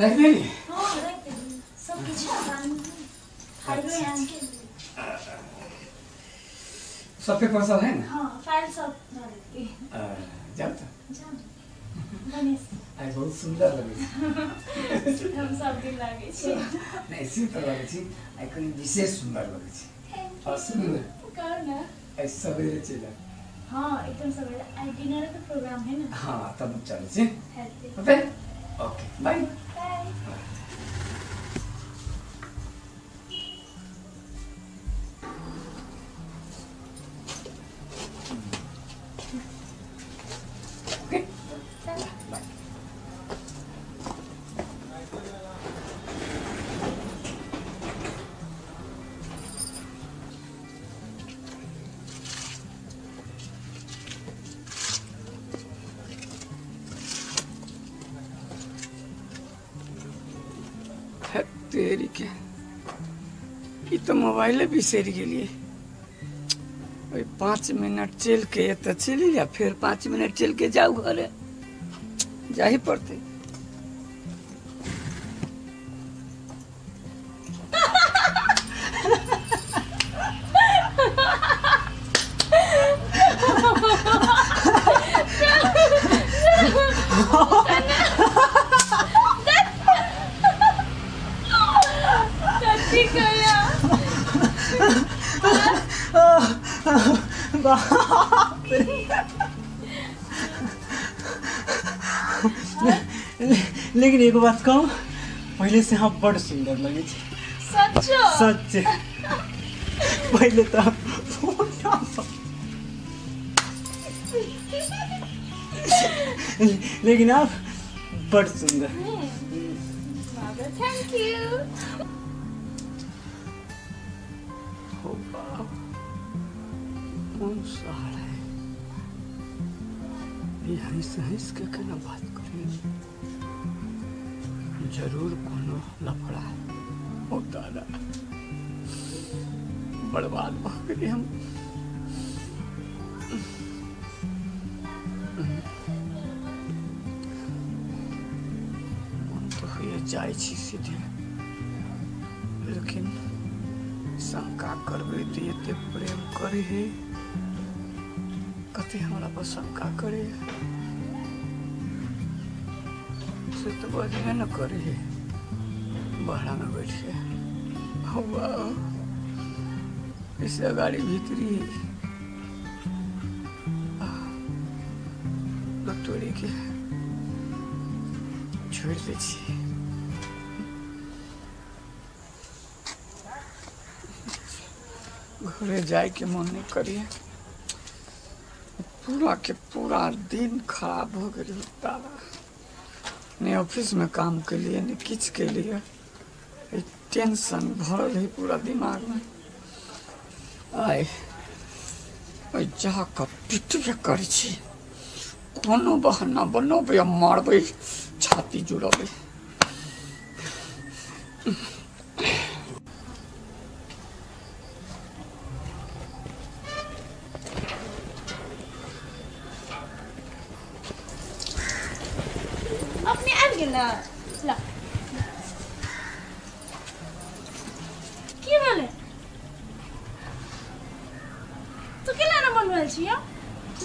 राखिदिए नि सबै पर्छ होइन जाऊ त आई बहुत सुंदर लगे हम सब दिन लगे छी नहीं सुंदर लगे छी आई कहीं विशेष सुंदर लगे छी और सुन ना कर ना आई सवेरे चला हां एकदम सवेरे आई डिनर का प्रोग्राम है ना हां तब चल छी ओके ओके बाय बाय तेरी के ये तो मोबाइल बिसर गए 5 मिनट चल के तो चली जा फिर 5 मिनट चल के जाऊ घरे जा ही पड़ते लेकिन एक बात कहूँ पहले से हम बड़ सुंदर लगे सच पहले तो लेकिन आप बड़ सुंदर थैंक यू कौन सा है ये हंस के केना बात करें जरूर कोनो लफड़ा होता रहा बर्बाद हो गए हम तो ये जाए छी सीधे लेकिन शंका करबे तो ये प्रेम करे है कते हमरा पर शंका करे से तो बजबे न करे है बहरा में बैठ के हवा इसे गाड़ी भीतरी लटोरी के छोड़ दे छी घरे जाए के मन नहीं करिए पूरा के पूरा दिन खराब हो गई तारा नहीं ऑफिस में काम के लिए नहीं किच के लिए टेंशन भरल है पूरा दिमाग में आए जा का पिटबे करे छी कोनो बहाना बनबे मारबे छाती जुड़बे ला ला की बोले तो के लाना मन भेल छियो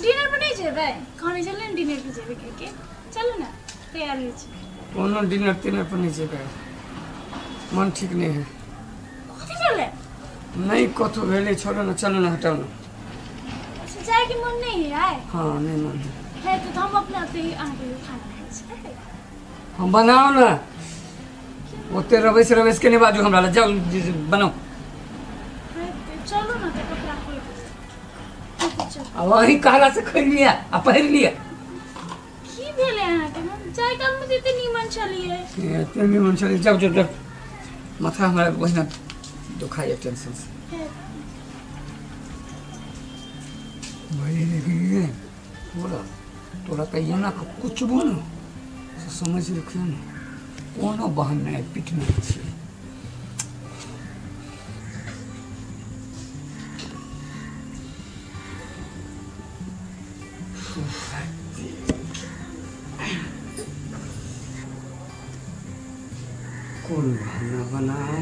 डिनर पर नहीं जेबै खाने चलले डिनर पे जेबै के चलो ना तैयार हो छी कोनो डिनर पर नहीं जेबै मन ठीक नहीं है कथि बोले नहीं कथो भेले छोड़ो ना चलो ना हटाओ ना अच्छा जाए के मन नहीं है आए हां नहीं मन है तो हम अपने आप ही आके खाना खाए छी हम बनाओ ना ओते रवेश के नहीं बाजू हमरा जाओ बनाओ चलो ना तो कपड़ा खोल अब वही कहला से खरीद लिया आ पहिर लिया की भेले अहाँ के हम चाय कम में देते नीमन चलिए ये तो नीमन चलिए जाओ जाओ माथा हमारा वही ना दुखाई है टेंशन से भाई देखिए बोला तोरा कहिए ना कुछ बोल समझ रखिए ना कोनो बहाना है पिटना चाहिए कोई बहाना बनाओ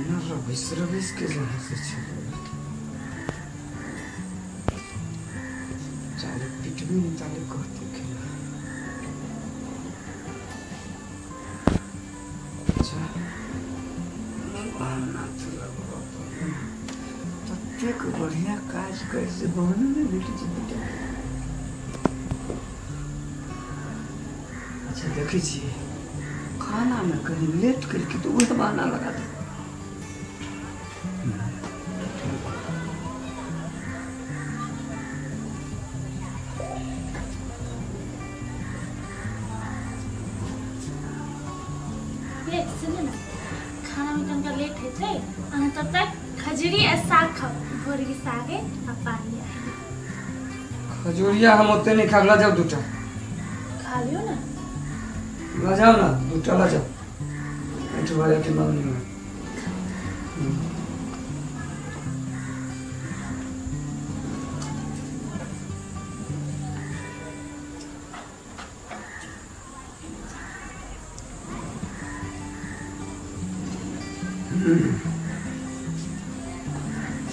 ना, रविश के जहाँ से चलो चाले पिट भी नहीं चाले कहते खेला। अच्छा बहाना तो लगवा तक बढ़िया काज कर से बहन में बेटी जी बेटा। अच्छा देखिए खाना में कहीं लेट करके तो वह बहाना लगा दो। खाना में तनका लेट है थे अन तब तक खजूरी और साग खाओ। भोर की साग है और पानी है। खजूरिया हम होते नहीं खा जाओ दूटा खा लियो ना। ला जाओ ना दूटा ला जाओ ऐठ वाले के मांगनी में।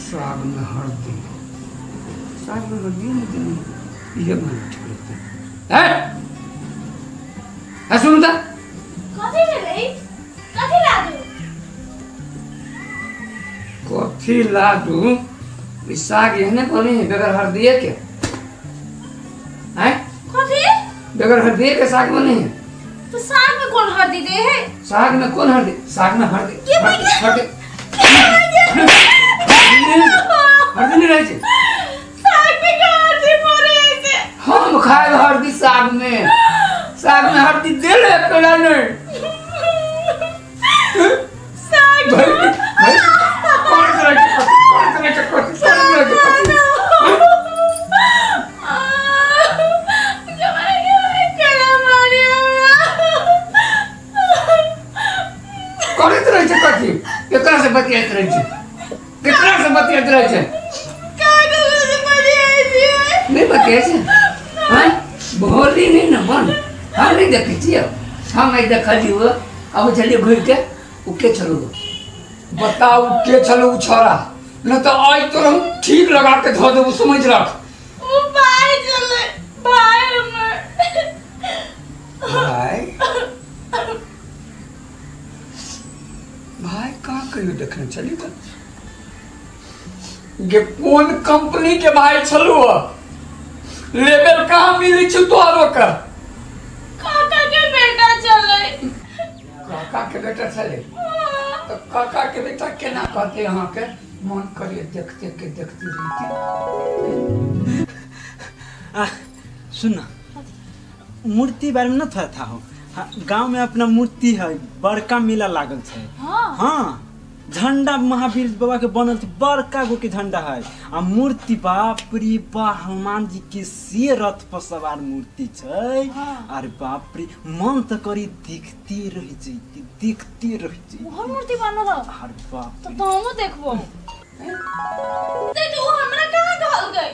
साग में हल्दी, साग में हल्दी नहीं ये बना ठीक है। है सुनता कथी ले रे कथी ला दू कथी ला दू इस साग यहने बने है बगैर हल्दी के हैं। कथी बगैर हल्दी के साग बने हैं। तो साग में कौन हल्दी दे है? साग में कौन हल्दी? साग में हल्दी हल्दी नहीं रही थी। साग में क्या हल्दी पड़े है? हम खाए हल्दी साग में हल्दी दे ले पेड़ा नहीं। साग भाई कौन तरह के कथी केकरा से बतियात रहे छे? केकरा से बतियात रहे छे? नहीं बतियाए छे? हां भोली नहीं न बन हम नहीं देखे छिए। हम नहीं देखा दियो अब चलिए घुर के उके चलो बताओ के चलो छोरा न तो आज तो हम ठीक लगा के धो देबो समझ रख। ओ भाई चले भाई हमर भाई कहाँ कहियो देखने चली तो ये कौन कंपनी के भाई चलो लेवल कहाँ मिली छु तोरो का? काका के बेटा चले। काका के बेटा चले तो काका के बेटा केना कहते यहाँ के मन करिए देखते के देखती रही। सुन मूर्ति बारे में न था हो गांव में अपना मूर्ति है बड़का मेला लागल है। हाँ झंडा महावीर बाबा के बनल थे बड़का गो के झंडा है आ मूर्ति बाप रे बा हनुमान जी के से रथ पर सवार मूर्ति है। अरे बाप रे मन तो करी देखते रह जैती मोहन मूर्ति बनल। अरे बाप तो हम देखबो ते तो हमरा कहां कहल गए?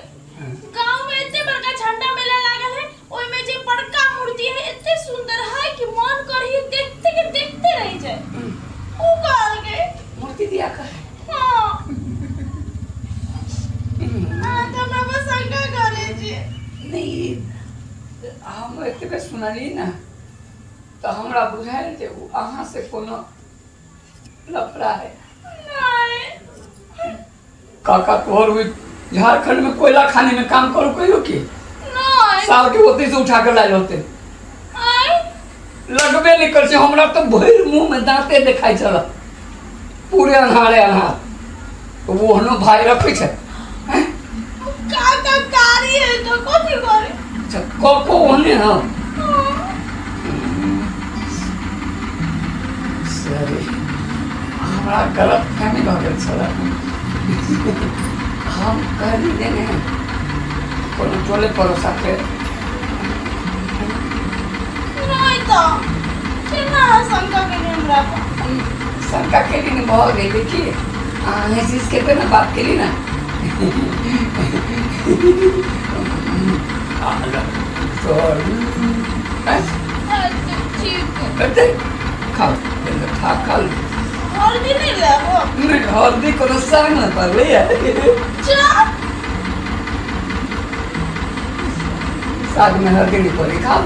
गांव में इतने बड़का झंडा मेला लागल है ओय में जे बड़का मूर्ति है इतने सुंदर है कि मन करी देखते के देखते रह जाए। ओ कहल गए मूर्ति दिया कर। हां तो मैं बस शंका करे जी नहीं हम एतबे सुनली ना तो हमरा बुझाइल जे अहाँ से कोनो लफड़ा है। नहीं काका तोहर हुई झारखंड में कोयला खाने में काम करो कहियो की नहीं साल के होते से उठा कर लाए होते लगबे नहीं कर से हमरा तो भर मुंह में दांते दिखाई चला पूरे अनहारे अनहार तो वो हनो भाई रखे छे काका कारी है तो कथि करे? अच्छा को होने हां सॉरी हमरा गलत फहमी भ गेल छला। हम कह देने कोनो टोले परोसा के नहीं तो केना शंका के हमरा शंका के लिए बहुत गई देखिए ये चीज के ना बात करी ना ठीक खाओ खा लो। हल्दी नहीं लाओ नहीं हल्दी को तो साग में पर ले साग में हल्दी नहीं पड़ी खाओ।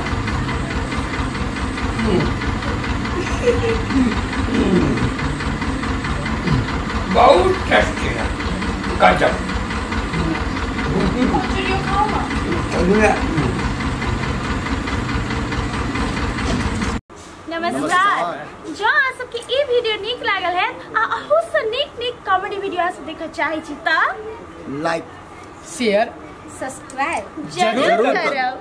बहुत टेस्टी है गजब। चलिए खाओ ना। नमस्कार जो आ सबके ई वीडियो नीक लागल है आ अहू से नीक कॉमेडी वीडियो आ सब देखऽ चाहे छी त लाइक शेयर सब्सक्राइब जरूर करब।